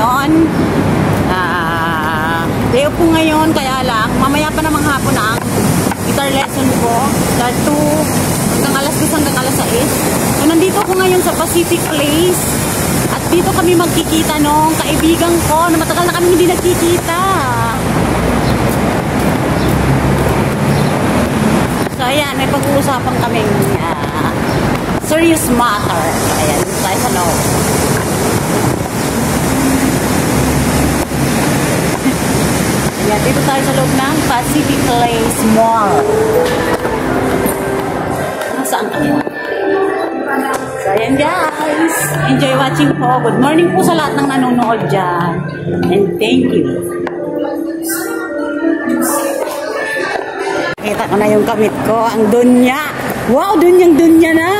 ngayon. Day off po ngayon, kaya lang, mamaya pa namang hapon ang guitar lesson ko. Start 2 hanggang alas 2 hanggang alas 6. So, nandito ko ngayon sa Pacific Place. At dito kami magkikita nung kaibigan ko na matagal na kami hindi nagkikita. So, ayan, may pag-uusapan kaming serious matter. Ayan, tayo sa loob. Ayan, dito tayo sa loob ng Pacific Place Mall. Nasaan kami? So, ayan guys. Enjoy watching po. Good morning po sa lahat ng nanonood dyan. And thank you. Kita ko na yung kamit ko. Ang dunya. Wow, dunyang-dunya na.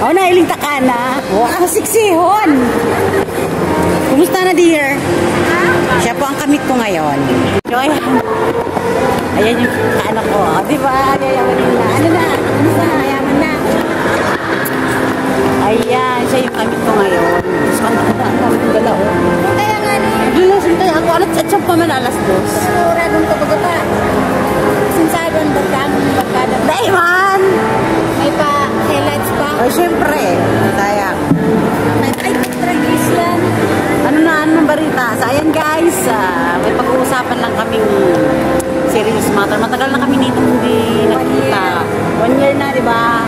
Oh, nailigta ka na. Wow, siksihon. Kumusta na, dear? Siya po ang kamit ko ngayon. Joy. Ayan yung kaanak ko. Oh, diba? Yayamanin na. Ano na? Kumusta? Yaman na. Ayan, siya yung kamit ko ngayon. Saan ang kamit ko galaw? Kaya nga ni. Lulasin tayo ako. Alat at siyang pamanalas dos. Suradong ko baga pa. Sinsadon bagkada. Daiman! May pa highlights pa. O, syempre. Sayang. Ay, tradisyon. Ano ng balita? So, ayan guys, may pag-uusapan lang kaming serious matter. Matagal na kami dito hindi nakita. 1 year na, di ba?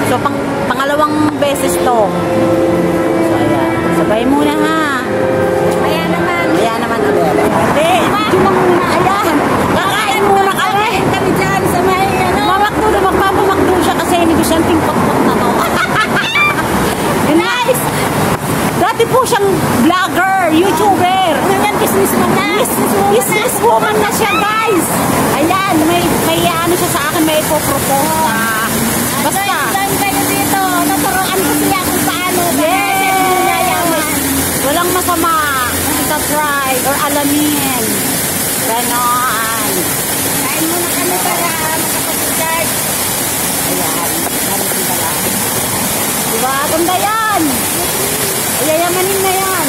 So, pangalawang beses to. So, ayan. Sabay muna ha. Ayan naman. Ayan naman ulit. Hindi, yun na muna. Ayan. Kakain muna kami. Kami dyan sa may ano. Mamakdo na, magpapamakdo siya kasi negosyanteng pot-pot na to. Nice! Dati po siyang vlogger, YouTuber. Ngayon, businesswoman na. Businesswoman na siya, guys. Ayan, may ano siya sa akin, may ipopropose na. Basta. Doon kayo dito. Naturoan ko siya kung paano. Yes! Walang masama. Subscribe or alamin. Ganon. Kain muna kami para makapag-charge. Ayan, harasin ka lang. Diba? Ganda yan. Ayayamanin na yan.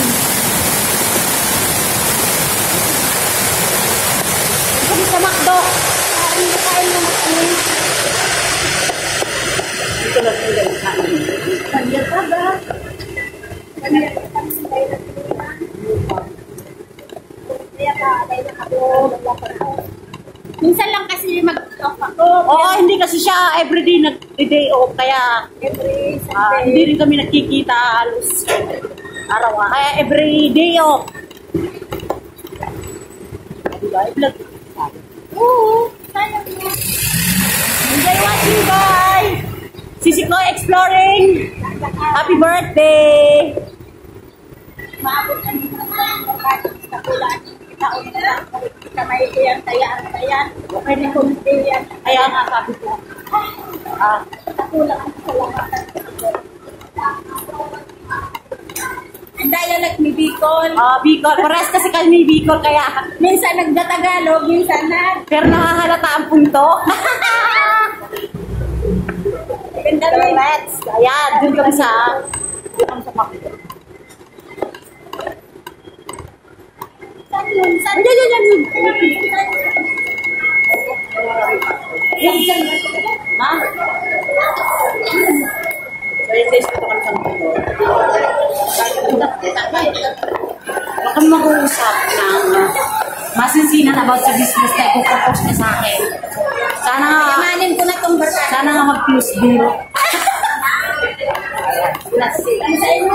Kami sa McDo. Kain muna kami. Dito lang sila yung kain. Kanya ka ba? Kanya ka ba? Kaya ka, kaya ako. Minsan lang kasi mag-off ako. Oo, hindi kasi siya everyday nag-day off. Kaya Every Sunday. hindi rin kami nakikita halos araw. Kaya everyday off. Diba? I-vlog. Oo. Sayang mo. Enjoy watching, guys! Sisi ko exploring! Happy birthday! Maabot ang sa kulaan. Taon na lang. Kamay ko yan, tayaan. Pwede kong yan. Kaya nga sabi ko. Sa kulaan ang salamatan. Ang dialect ni Bicol. Bicol. Pares kasi kami Bicol, kaya Minsan nagdatagalog, minsan pero nakahalata ang punto. Ganda So, rin. let's. Ayan, dun kami sa Macdo. Saan yun? Saan Yan. Yan. Ha? So, yung days dito kami sa Macdo. Baka mag-uusap ng masinsinan about sa business na ipopropose niya sa akin. Sana nga, Yamanin ko na itong barkada. sana nga mag-close deal. Ang sa inyo.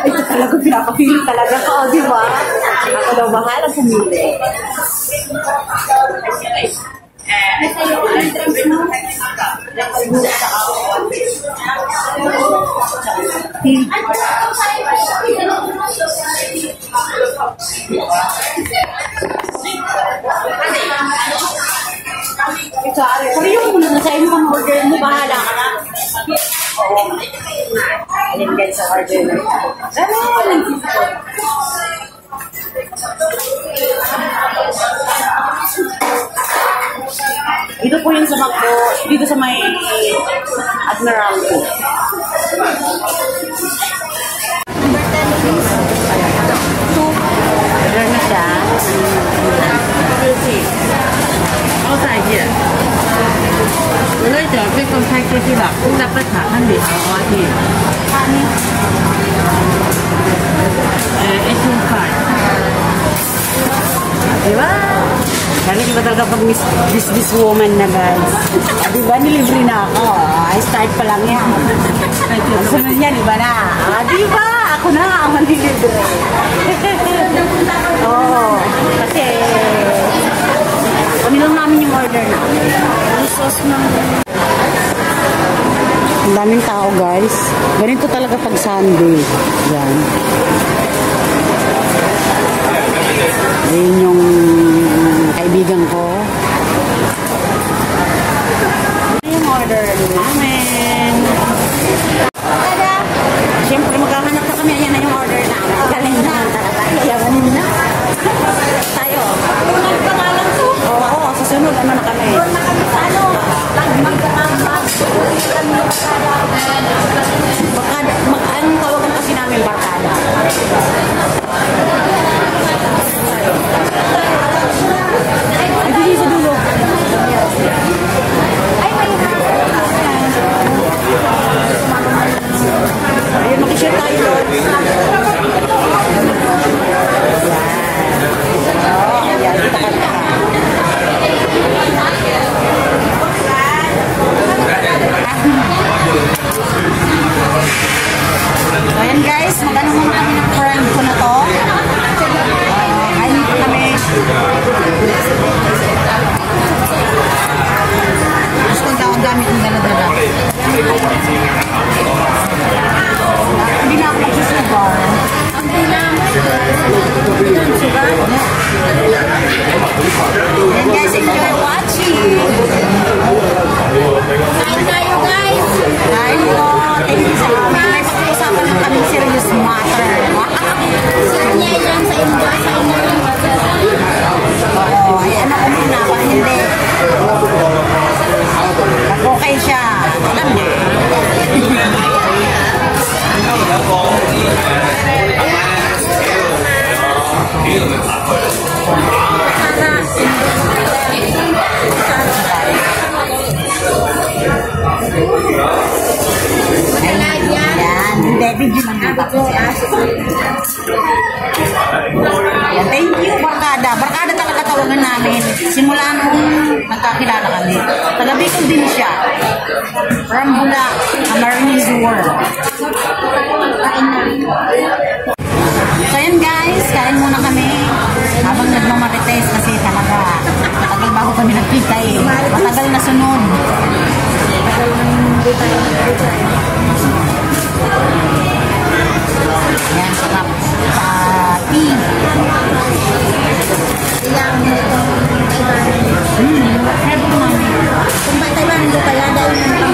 Ito talaga, pinapapili talaga ko, di ba? Ako daw bahala pumili. Pero yung muna na sa'yo mo order mo, bahala ka na. Oo. Alin guys sa order mo. Ito po yung sa Macdo, dito sa may Admiralty. ka talaga pag businesswoman na, guys. Diba, nilibre na ako. Start pa lang yan. Ang sunod niya, diba na? Diba? Ako na ang manilibre. Oo. Kasi, kami lang namin yung order na. Ang sauce ng... Ang daming tao, guys. Ganito talaga pag Sunday. Yan. Ayun yung kaibigan ko. Yung order namin. Siyempre maghahanap na kami. Ayan na yung order namin. Galing na talaga. Yayamanin na. Tayo. Oo, susunod. Ano na kami? Barkada. Ang tawagan kasi namin barkada. Ay, dito sa dulo. Ay, may ayun, makishare tayo doon. Ayan, kita ka na. So, ayan guys, mag-ano muna kami ng friend ko na to. Kainin ko kami. Gusto ko daw ang gamit ng dala-dala. Hindi na ako magsusugar. And guys, enjoy watching. Kain tayo guys. Kain po. Thank you sa inyo. May pag-uusapan lang kami serious matter. Niya yan sa inyo. Oo, ayan ako muna. Kung hindi. Okay siya. Alam niya. Ayan, hindi, video lang natin. Ayan, thank you, Barkada. Barkada talaga tawagan namin. Simula nung nagkakilala kami. Taga-Bicol din siya. From Bula, Camarines World. So ayan guys, kain muna kami. Habang nagmamarites kasi talaga matagal bago kami nagkita eh. Matagal na sunod. Ayan, sarap. Pati. Ilang heaven mami. Kung ba tayo nandito kaya dahil ng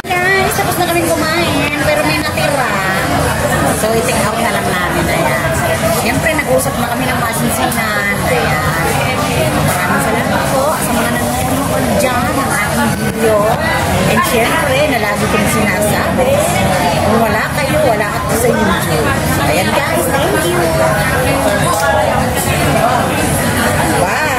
guys, tapos na kami kumain, pero may natira. So, i-take out na lang namin. Ayan. Siyempre, nag-usap na kami ng masinsinan. Ayan. Maraming salamat po sa mga nanonood dyan ng aking video. And siyempre, na lagi kong sinasabi, kung wala kayo, wala ako sa YouTube. Ayan guys, thank you. Bye!